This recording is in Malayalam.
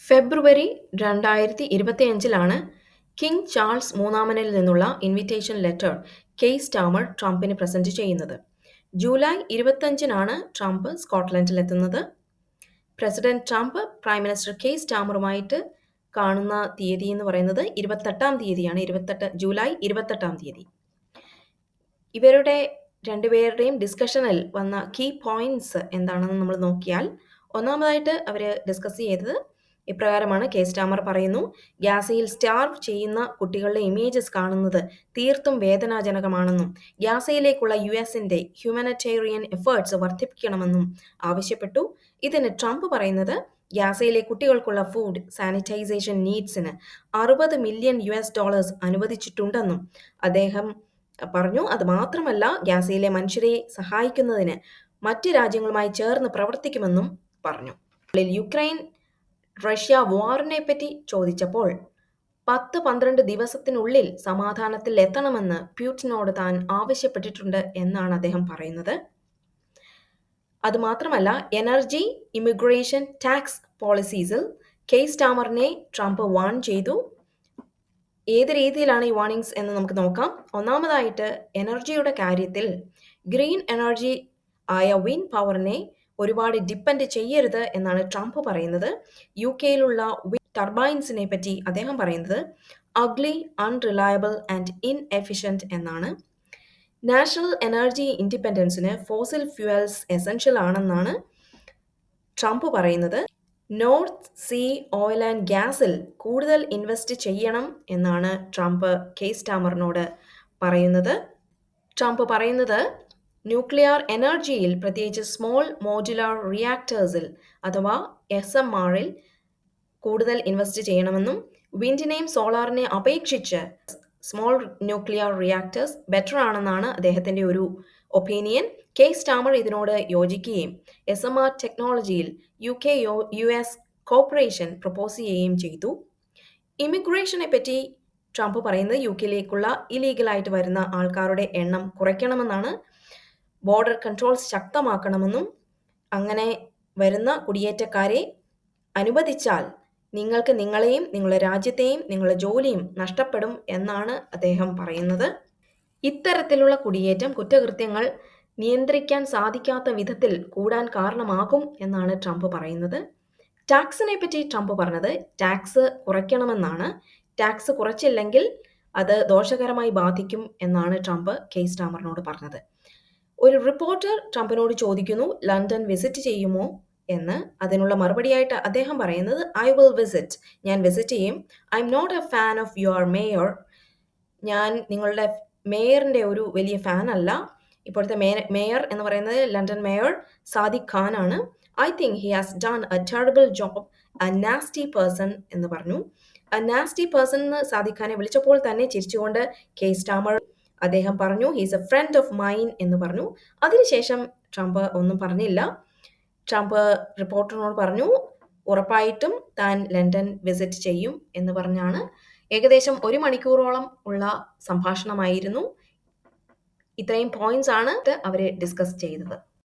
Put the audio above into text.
ഫെബ്രുവരി 2025-ലാണ് കിങ് ചാൾസ് മൂന്നാമനിൽ നിന്നുള്ള ഇൻവിറ്റേഷൻ ലെറ്റർ കെയർ സ്റ്റാർമർ ട്രംപിന് പ്രസന്റ് ചെയ്യുന്നത്. ജൂലൈ 25-നാണ് ട്രംപ് സ്കോട്ട്ലൻഡിലെത്തുന്നത്. President Trump prime minister Keir സ്റ്റാർമറുമായിട്ട് കാണുന്ന തീയതി എന്ന് പറയുന്നത് 28-ാം തീയതിയാണ്. ജൂലൈ 28-ാം തീയതി. ഇവരുടെ രണ്ടുപേരുടെയും ഡിസ്കഷനിൽ വന്ന കീ പോയിന്റ്സ് എന്താണെന്ന് നമ്മൾ നോക്കിയാൽ, ഒന്നാമതായിട്ട് അവർ ഡിസ്കസ് ചെയ്തത് ഇപ്രകാരമാണ്. കെയർ സ്റ്റാർമർ പറയുന്നു, ഗാസയിൽ സ്റ്റാർവ് ചെയ്യുന്ന കുട്ടികളുടെ ഇമേജസ് കാണുന്നത് തീർത്തും വേദനാജനകമാണെന്നും ഗാസയിലേക്കുള്ള യുഎസിന്റെ ഹ്യൂമാനിറ്റേറിയൻ എഫേർട്സ് വർദ്ധിപ്പിക്കണമെന്നും ആവശ്യപ്പെട്ടു. ഇതിന് ട്രംപ് പറയുന്നത്, ഗാസയിലെ കുട്ടികൾക്കുള്ള ഫുഡ് സാനിറ്റൈസേഷൻ നീഡ്സിന് $60 മില്യൺ അനുവദിച്ചിട്ടുണ്ടെന്നും അദ്ദേഹം പറഞ്ഞു. അത് മാത്രമല്ല, ഗാസയിലെ മനുഷ്യരെ സഹായിക്കുന്നതിന് മറ്റ് രാജ്യങ്ങളുമായി ചേർന്ന് പ്രവർത്തിക്കുമെന്നും പറഞ്ഞു. യുക്രൈൻ റഷ്യ വാറിനെ പറ്റി ചോദിച്ചപ്പോൾ 10-12 ദിവസത്തിനുള്ളിൽ സമാധാനത്തിൽ എത്തണമെന്ന് പ്യൂട്ടിനോട് താൻ ആവശ്യപ്പെട്ടിട്ടുണ്ട് എന്നാണ് അദ്ദേഹം പറയുന്നത്. അതുമാത്രമല്ല, എനർജി, ഇമിഗ്രേഷൻ, ടാക്സ് പോളിസീസിൽ കെയർ സ്റ്റാർമറിനെ ട്രംപ് വാൺ ചെയ്തു. ഏത് രീതിയിലാണ് ഈ വാർണിംഗ്സ് എന്ന് നമുക്ക് നോക്കാം. ഒന്നാമതായിട്ട്, എനർജിയുടെ കാര്യത്തിൽ ഗ്രീൻ എനർജി ആയ വിൻഡ് പവറിനെ ഒരുപാട് ഡിപ്പെൻഡ് ചെയ്യരുത് എന്നാണ് ട്രംപ് പറയുന്നത്. UK-യിലുള്ള വിൻഡ് ടർബൈൻസിനെ പറ്റി അദ്ദേഹം പറയുന്നത് അഗ്ലി, അൺറിലയബിൾ ആൻഡ് ഇൻഎഫിഷ്യന്റ് എന്നാണ്. നാഷണൽ എനർജി ഇൻഡിപെൻഡൻസിന് ഫോസിൽ ഫ്യൂവൽസ് എസൻഷ്യൽ ആണെന്നാണ് ട്രംപ് പറയുന്നത്. നോർത്ത് സീ ഓയിൽ ആൻഡ് ഗ്യാസിൽ കൂടുതൽ ഇൻവെസ്റ്റ് ചെയ്യണം എന്നാണ് ട്രംപ് കെയർ സ്റ്റാർമറിനോട് പറയുന്നത്. ട്രംപ് പറയുന്നത്, ന്യൂക്ലിയർ എനർജിയിൽ, പ്രത്യേകിച്ച് സ്മോൾ മോഡുലാർ റിയാക്ടേഴ്സിൽ അഥവാ SMRൽ കൂടുതൽ ഇൻവെസ്റ്റ് ചെയ്യണമെന്നും വിൻഡിനെയും സോളാറിനെ അപേക്ഷിച്ച് സ്മോൾ ന്യൂക്ലിയർ റിയാക്ടേഴ്സ് ബെറ്റർ ആണെന്നാണ് അദ്ദേഹത്തിന്റെ ഒരു ഒപ്പീനിയൻ. കെയർ സ്റ്റാർമർ ഇതിനോട് യോജിക്കുകയും SMR ടെക്നോളജിയിൽ UK-US കോർപ്പറേഷൻ പ്രപ്പോസ് ചെയ്യുകയും ചെയ്തു. ഇമിഗ്രേഷനെ പറ്റി ട്രംപ് പറയുന്നത്, UK-യിലേക്കുള്ള ഇല്ലീഗലായിട്ട് വരുന്ന ആൾക്കാരുടെ എണ്ണം കുറയ്ക്കണമെന്നാണ്. ബോർഡർ കൺട്രോൾസ് ശക്തമാക്കണമെന്നും അങ്ങനെ വരുന്ന കുടിയേറ്റക്കാരെ അനുവദിച്ചാൽ നിങ്ങൾക്ക് നിങ്ങളെയും നിങ്ങളുടെ രാജ്യത്തെയും നിങ്ങളുടെ ജോലിയും നഷ്ടപ്പെടും എന്നാണ് അദ്ദേഹം പറയുന്നത്. ഇത്തരത്തിലുള്ള കുടിയേറ്റം കുറ്റകൃത്യങ്ങൾ നിയന്ത്രിക്കാൻ സാധിക്കാത്ത വിധത്തിൽ കൂടാൻ കാരണമാകും എന്നാണ് ട്രംപ് പറയുന്നത്. ടാക്സിനെ പറ്റി ട്രംപ് പറഞ്ഞത്, ടാക്സ് കുറയ്ക്കണമെന്നാണ്. ടാക്സ് കുറച്ചില്ലെങ്കിൽ അത് ദോഷകരമായി ബാധിക്കും എന്നാണ് ട്രംപ് കെയർ സ്റ്റാർമറിനോട് പറഞ്ഞത്. ഒരു റിപ്പോർട്ടർ ട്രംപിനോട് ചോദിക്കുന്നു, ലണ്ടൻ വിസിറ്റ് ചെയ്യുമോ എന്ന്. അതിനുള്ള മറുപടിയായിട്ട് അദ്ദേഹം പറയുന്നത്, ഐ വിൽ വിസിറ്റ്, ഞാൻ വിസിറ്റ് ചെയ്യും. I am not a fan of your mayor, ഞാൻ നിങ്ങളുടെ മേയറിന്റെ ഒരു വലിയ ഫാൻ അല്ല. ഇപ്പോഴത്തെ മേയർ എന്ന് പറയുന്നത് ലണ്ടൻ മേയർ സാദിഖ് ഖാൻ ആണ്. I think he has done A terrible job, A nasty person എന്ന് പറഞ്ഞു. എ നാസ്റ്റി പേഴ്സൺ എന്ന് സാദിഖ് ഖാനെ വിളിച്ചപ്പോൾ തന്നെ ചിരിച്ചുകൊണ്ട് കെയർ സ്റ്റാർമർ അദ്ദേഹം പറഞ്ഞു, he's a friend of mine എന്ന് പറഞ്ഞു. അതിനുശേഷം ട്രംപ് ഒന്നും പറഞ്ഞില്ല. ട്രംപ് റിപ്പോർട്ടറിനോട് പറഞ്ഞു, ഉറപ്പായിട്ടും താൻ ലണ്ടൻ വിസിറ്റ് ചെയ്യും എന്ന് പറഞ്ഞാണ്. ഏകദേശം 1 മണിക്കൂറോളം ഉള്ള സംഭാഷണമായിരുന്നു. ഇത്രയും പോയിന്റ്സ് ആണ് അവർ ഡിസ്കസ് ചെയ്തത്.